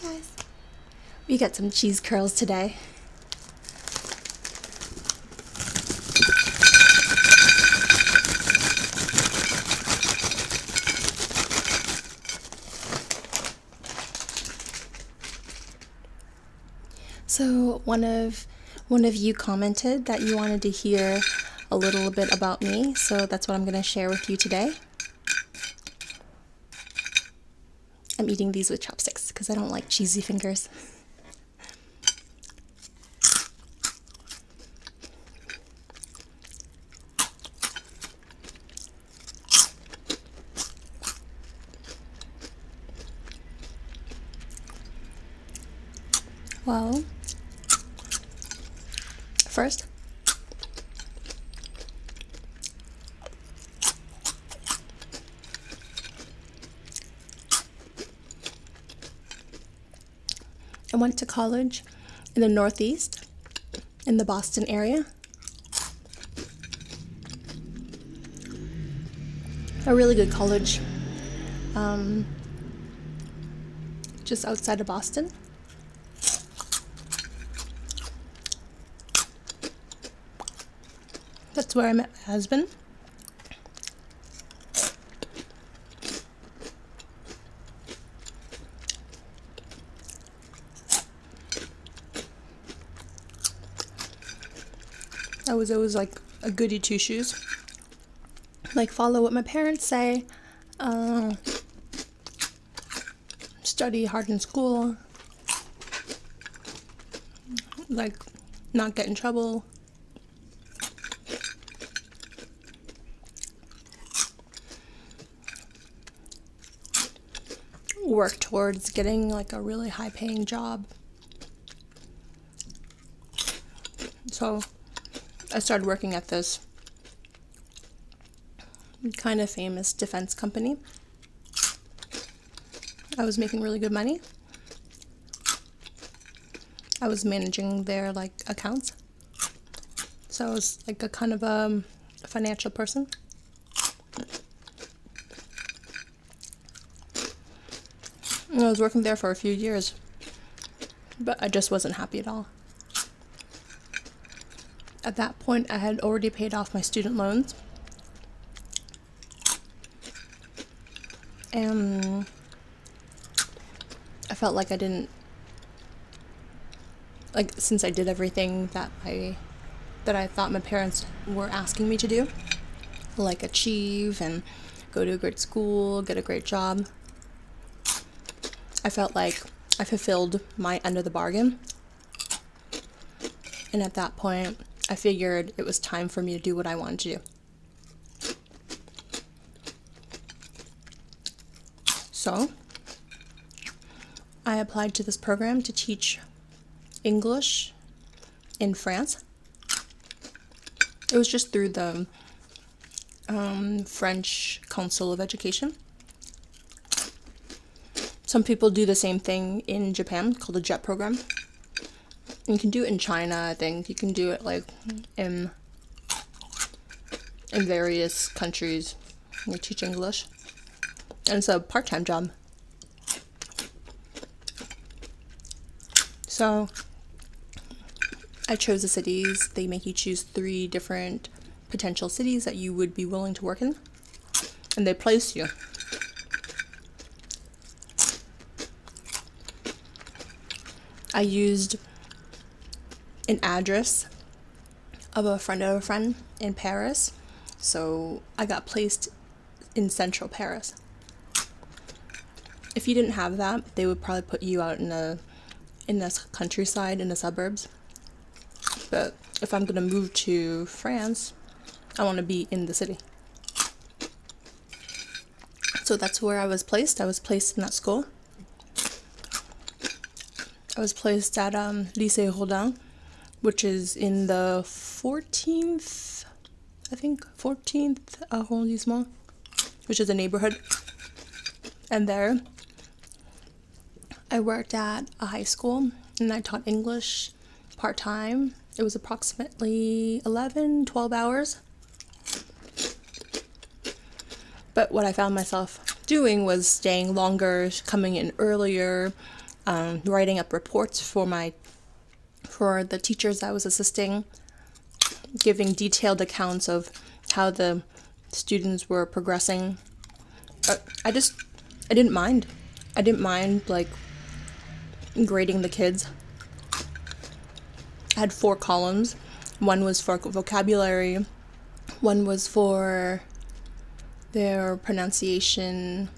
guys. We got some cheese curls today. So one of you commented that you wanted to hear a little bit about me, so that's what I'm going to share with you today. I'm eating these with chopsticks because I don't like cheesy fingers. Well, first, I went to college in the Northeast, in the Boston area. A really good college, just outside of Boston. That's where I met my husband. I was always like a goody two shoes. Like, follow what my parents say, study hard in school, like, not get in trouble. Work towards getting like a really high paying job. So I started working at this kind of famous defense company. I was making really good money. I was managing their like accounts. So I was like a kind of a financial person. And I was working there for a few years, but I just wasn't happy at all. At that point, I had already paid off my student loans. And I felt like I didn't, like, since I did everything that I thought my parents were asking me to do, like achieve and go to a great school, get a great job, I felt like I fulfilled my end of the bargain. And at that point, I figured it was time for me to do what I wanted to do. So I applied to this program to teach English in France. It was just through the French Council of Education. Some people do the same thing in Japan, called the JET program. You can do it in China, I think. You can do it like in various countries. You teach English. And it's a part-time job. So I chose the cities. They make you choose 3 different potential cities that you would be willing to work in. And they place you. I used an address of a friend in Paris. So I got placed in central Paris. If you didn't have that, they would probably put you out in the countryside, in the suburbs. But if I'm going to move to France, I want to be in the city. So that's where I was placed. I was placed in that school. I was placed at Lycée Rodin, which is in the 14th arrondissement, which is a neighborhood. And there, I worked at a high school, and I taught English part-time. It was approximately 12 hours. But what I found myself doing was staying longer, coming in earlier, writing up reports for the teachers I was assisting, giving detailed accounts of how the students were progressing. I didn't mind. I didn't mind, like, grading the kids. I had 4 columns. One was for vocabulary, one was for their pronunciation,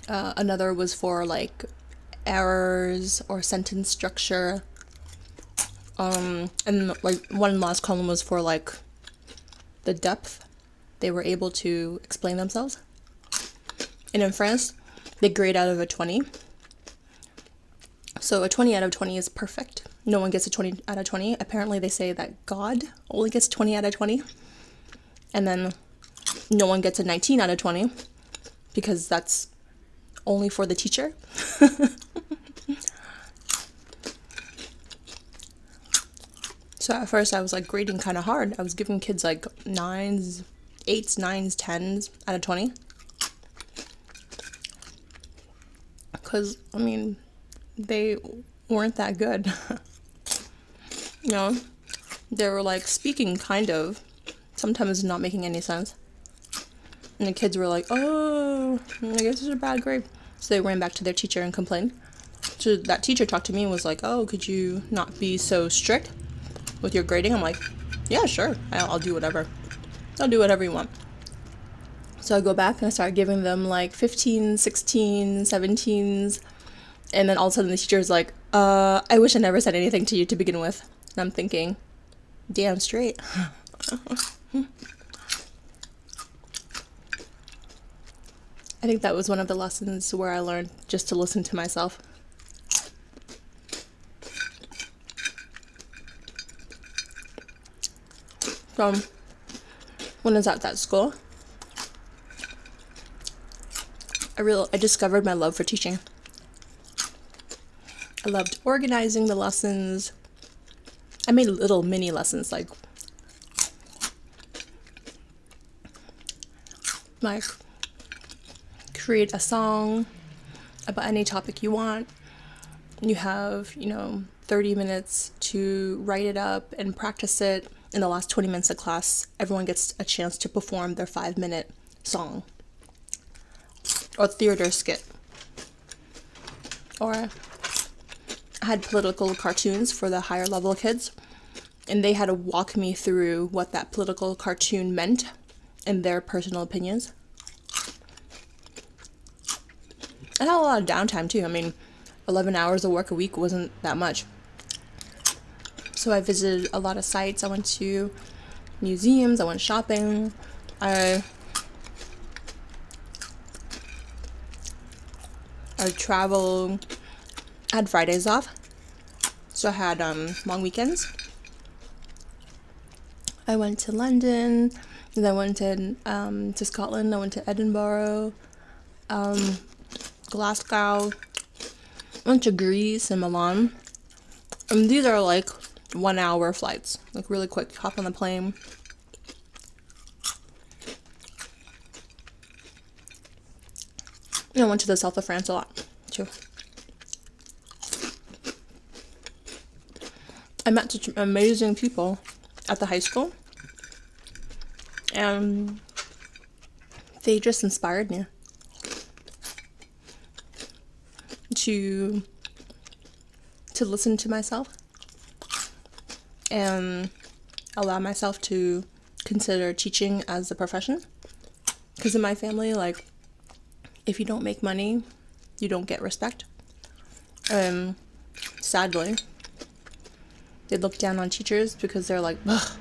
another was for, like, errors or sentence structure, and, like, one last column was for, like, the depth they were able to explain themselves. And in France, they grade out of a 20. So a 20 out of 20 is perfect. No one gets a 20 out of 20. Apparently they say that God only gets 20 out of 20. And then no one gets a 19 out of 20 because that's only for the teacher. So at first I was, like, grading kind of hard. I was giving kids, like, 9s, 8s, 9s, 10s out of 20. Because, I mean, they weren't that good. You know, they were, like, speaking kind of, sometimes not making any sense. And the kids were like, oh, I guess it's a bad grade. So they ran back to their teacher and complained. So that teacher talked to me and was like, oh, could you not be so strict with your grading? I'm like, yeah, sure, I'll do whatever. I'll do whatever you want. So I go back and I start giving them, like, 15, 16, 17s. And then all of a sudden the teacher's like, I wish I never said anything to you to begin with. And I'm thinking, damn straight. I think that was one of the lessons where I learned just to listen to myself. From when I was at that school, I discovered my love for teaching. I loved organizing the lessons. I made little mini lessons, like create a song about any topic you want. You have, 30 minutes to write it up and practice it. In the last 20 minutes of class, everyone gets a chance to perform their 5-minute song or theater skit. Or I had political cartoons for the higher level kids, and they had to walk me through what that political cartoon meant and their personal opinions. I had a lot of downtime too. I mean, 11 hours of work a week wasn't that much. So I visited a lot of sites. I went to museums, I went shopping. I traveled. I had Fridays off, so I had long weekends. I went to London, and I went to Scotland. I went to Edinburgh, Glasgow. I went to Greece and Milan. And these are like 1-hour flights, like really quick. Hop on the plane. And I went to the south of France a lot too. I met such amazing people at the high school, and they just inspired me to listen to myself and allow myself to consider teaching as a profession. Because in my family, like, if you don't make money, you don't get respect. Sadly, they look down on teachers because they're like, ugh,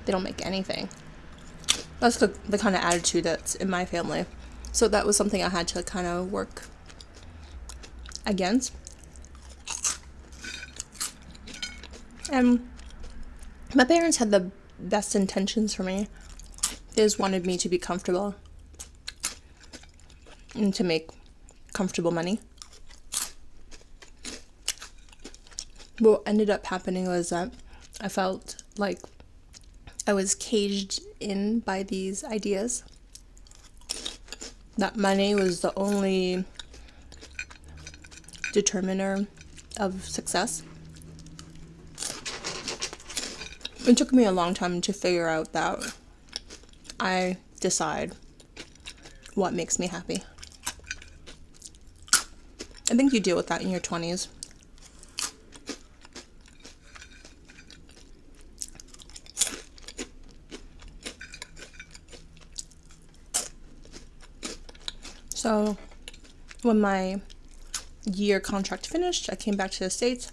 they don't make anything. That's the kind of attitude that's in my family. So that was something I had to kind of work against. And my parents had the best intentions for me. They just wanted me to be comfortable and to make comfortable money. What ended up happening was that I felt like I was caged in by these ideas. That money was the only determiner of success. It took me a long time to figure out that I decide what makes me happy. I think you deal with that in your 20s. So when my year contract finished, I came back to the States,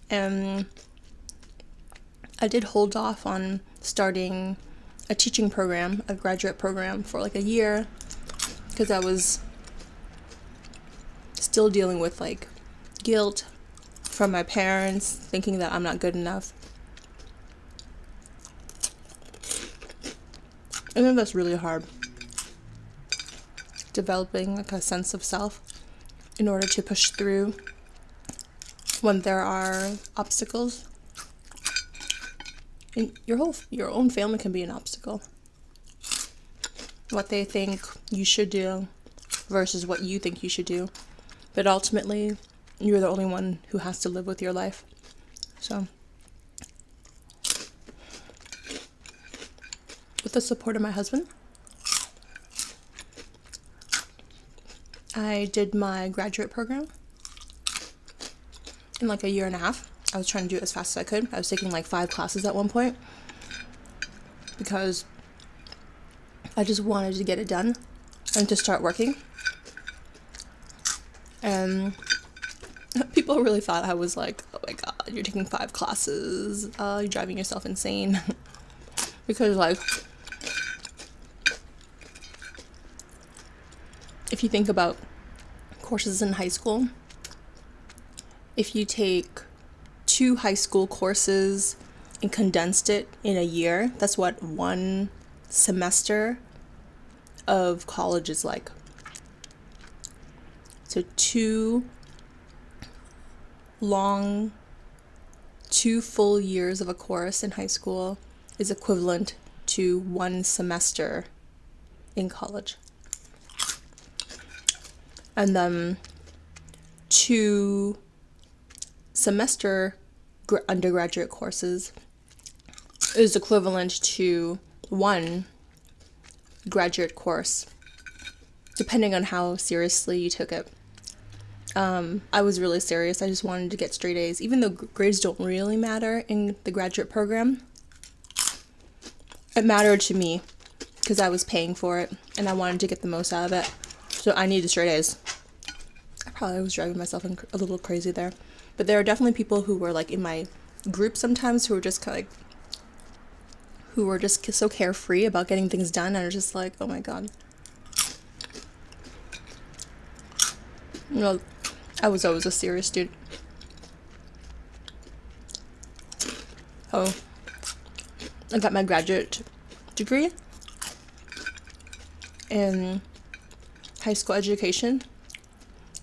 and I did hold off on starting a teaching program, a graduate program, for like a year, because I was still dealing with like guilt from my parents, thinking that I'm not good enough. I think that's really hard, developing like a sense of self in order to push through when there are obstacles. And your own family can be an obstacle. What they think you should do versus what you think you should do. But ultimately, you're the only one who has to live with your life. So, with the support of my husband, I did my graduate program in like a year and a half. I was trying to do it as fast as I could. I was taking like 5 classes at one point because I just wanted to get it done and to start working. And people really thought I was like, oh my god, you're taking 5 classes, you're driving yourself insane. Because like, if you think about courses in high school, if you take 2 high school courses and condensed it in a year, that's what 1 semester of college is like. So 2 full years of a course in high school is equivalent to 1 semester in college. And then 2 semester undergraduate courses is equivalent to 1 graduate course, depending on how seriously you took it. I was really serious. I just wanted to get straight A's, even though grades don't really matter in the graduate program. It mattered to me because I was paying for it and I wanted to get the most out of it. So I needed straight A's. I probably was driving myself a little crazy there. But there are definitely people who were like in my group sometimes who were just kind of like, who were just so carefree about getting things done. And I was just like, oh my god. You know, I was always a serious student. Oh, I got my graduate degree in high school education,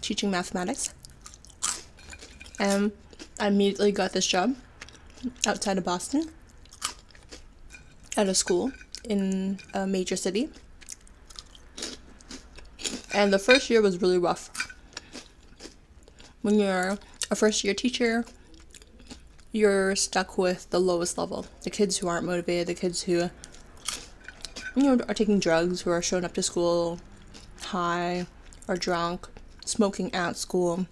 teaching mathematics. And I immediately got this job outside of Boston at a school in a major city. And the first year was really rough. When you're a first year teacher, you're stuck with the lowest level. The kids who aren't motivated, the kids who, are taking drugs, who are showing up to school high or drunk, smoking at school.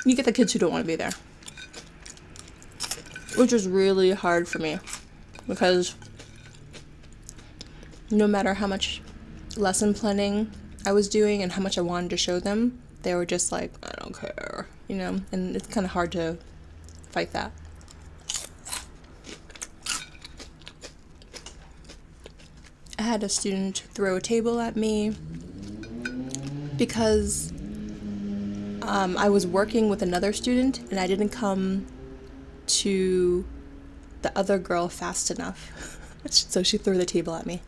You get the kids who don't want to be there, which was really hard for me because no matter how much lesson planning I was doing and how much I wanted to show them, they were just like, I don't care, and it's kind of hard to fight that. I had a student throw a table at me because I was working with another student and I didn't come to the other girl fast enough. So she threw the table at me.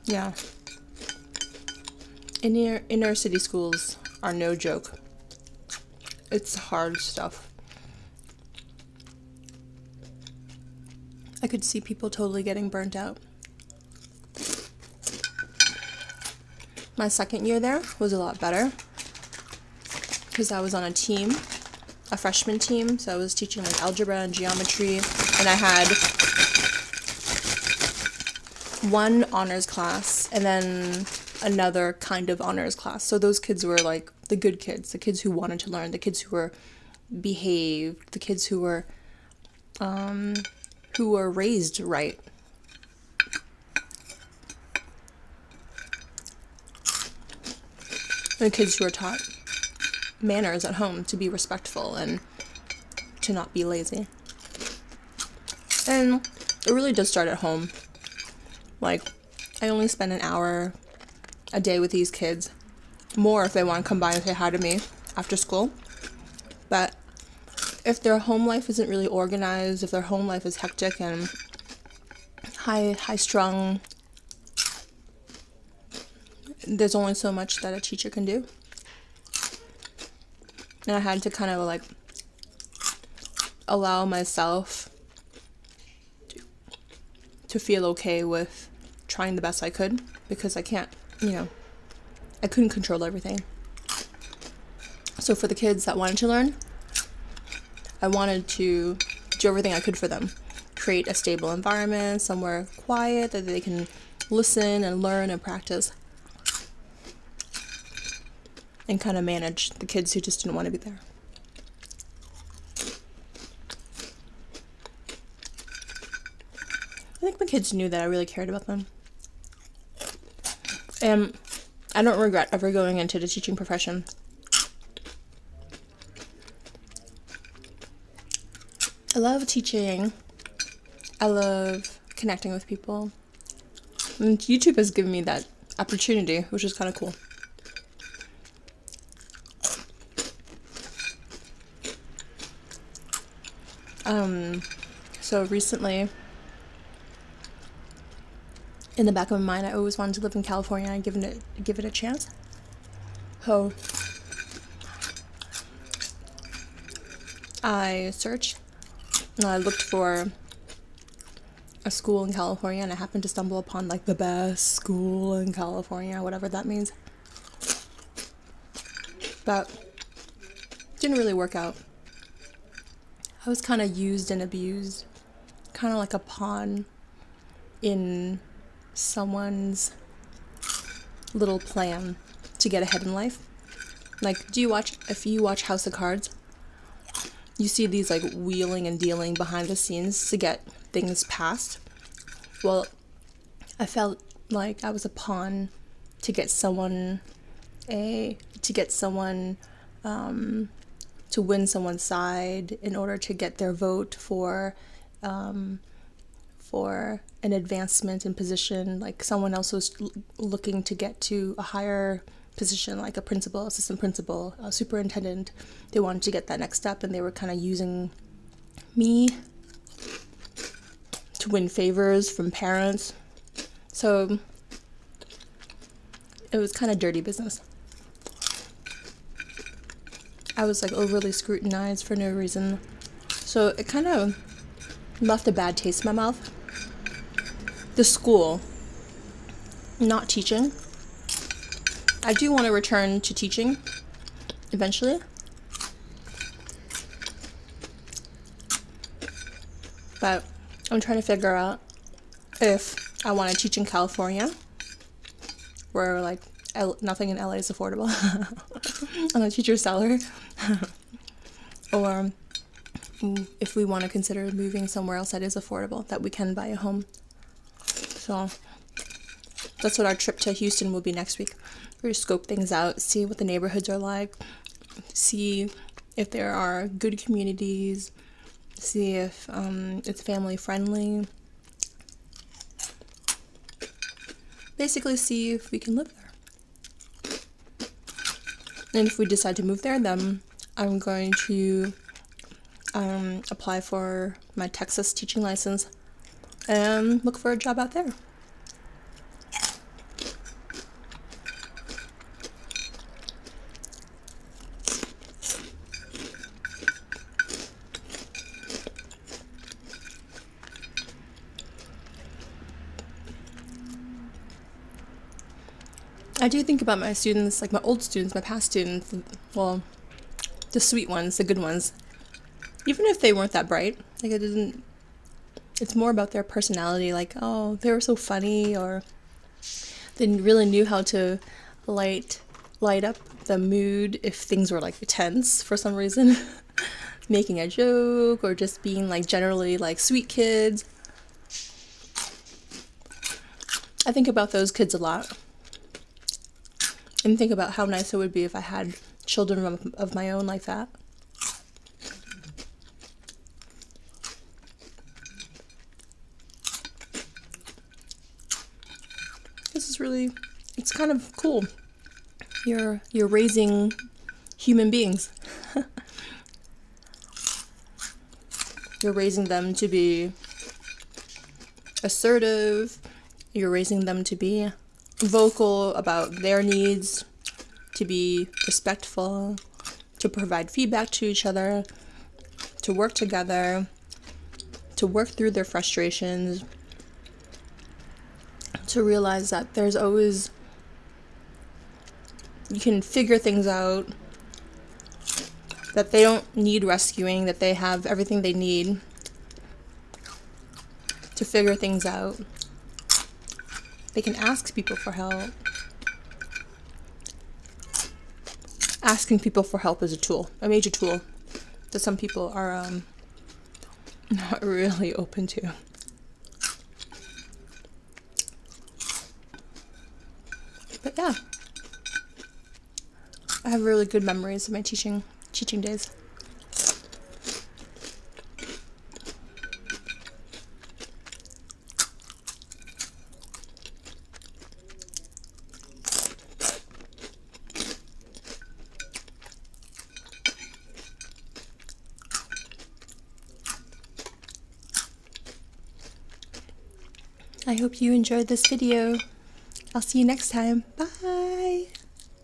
Yeah. Inner city schools are no joke. It's hard stuff. I could see people totally getting burnt out. My second year there was a lot better because I was on a team, a freshman team, so I was teaching like algebra and geometry, and I had one honors class and then another kind of honors class. So those kids were like the good kids, the kids who wanted to learn, the kids who were behaved, the kids who were raised right. The kids who are taught manners at home, to be respectful and to not be lazy. And it really does start at home. Like, I only spend an hour a day with these kids. More if they want to come by and say hi to me after school. But if their home life isn't really organized, if their home life is hectic and high strung, there's only so much that a teacher can do. And I had to kind of like allow myself to feel okay with trying the best I could, because I can't, I couldn't control everything. So for the kids that wanted to learn, I wanted to do everything I could for them. Create a stable environment, somewhere quiet that they can listen and learn and practice. And kind of manage the kids who just didn't want to be there. I think my kids knew that I really cared about them. And I don't regret ever going into the teaching profession. I love teaching. I love connecting with people. And YouTube has given me that opportunity, which is kind of cool. So recently, in the back of my mind, I always wanted to live in California and give it a chance. So I searched and I looked for a school in California, and I happened to stumble upon like the best school in California, whatever that means. But it didn't really work out. I was kind of used and abused, kind of like a pawn in someone's little plan to get ahead in life. Like, if you watch House of Cards, you see these like wheeling and dealing behind the scenes to get things passed. Well, I felt like I was a pawn to get someone to win someone's side in order to get their vote for an advancement in position. Like someone else was looking to get to a higher position, like a principal, assistant principal, a superintendent. They wanted to get that next step, and they were kind of using me to win favors from parents. So it was kind of dirty business. I was like overly scrutinized for no reason. So it kind of left a bad taste in my mouth. The school, not teaching. I do want to return to teaching eventually. But I'm trying to figure out if I want to teach in California, where like nothing in LA is affordable on a teacher's salary, or if we want to consider moving somewhere else that is affordable, that we can buy a home. So that's what our trip to Houston will be next week. We're going to scope things out, see what the neighborhoods are like, see if there are good communities, see if it's family friendly. Basically see if we can live there. And if we decide to move there, then I'm going to apply for my Texas teaching license and look for a job out there. I do think about my students, like my old students, my past students, well, the sweet ones, the good ones. Even if they weren't that bright, like it's more about their personality, like, oh, they were so funny, or they really knew how to light up the mood if things were like tense for some reason. Making a joke or just being like generally like sweet kids. I think about those kids a lot. And think about how nice it would be if I had children of my own like that. This is really, it's kind of cool. You're raising human beings. You're raising them to be assertive. You're raising them to be vocal about their needs, to be respectful, to provide feedback to each other, to work together, to work through their frustrations, to realize that there's always, you can figure things out, that they don't need rescuing, that they have everything they need to figure things out. They can ask people for help. Asking people for help is a tool, a major tool that some people are not really open to. But yeah, I have really good memories of my teaching days. I hope you enjoyed this video. I'll see you next time. Bye!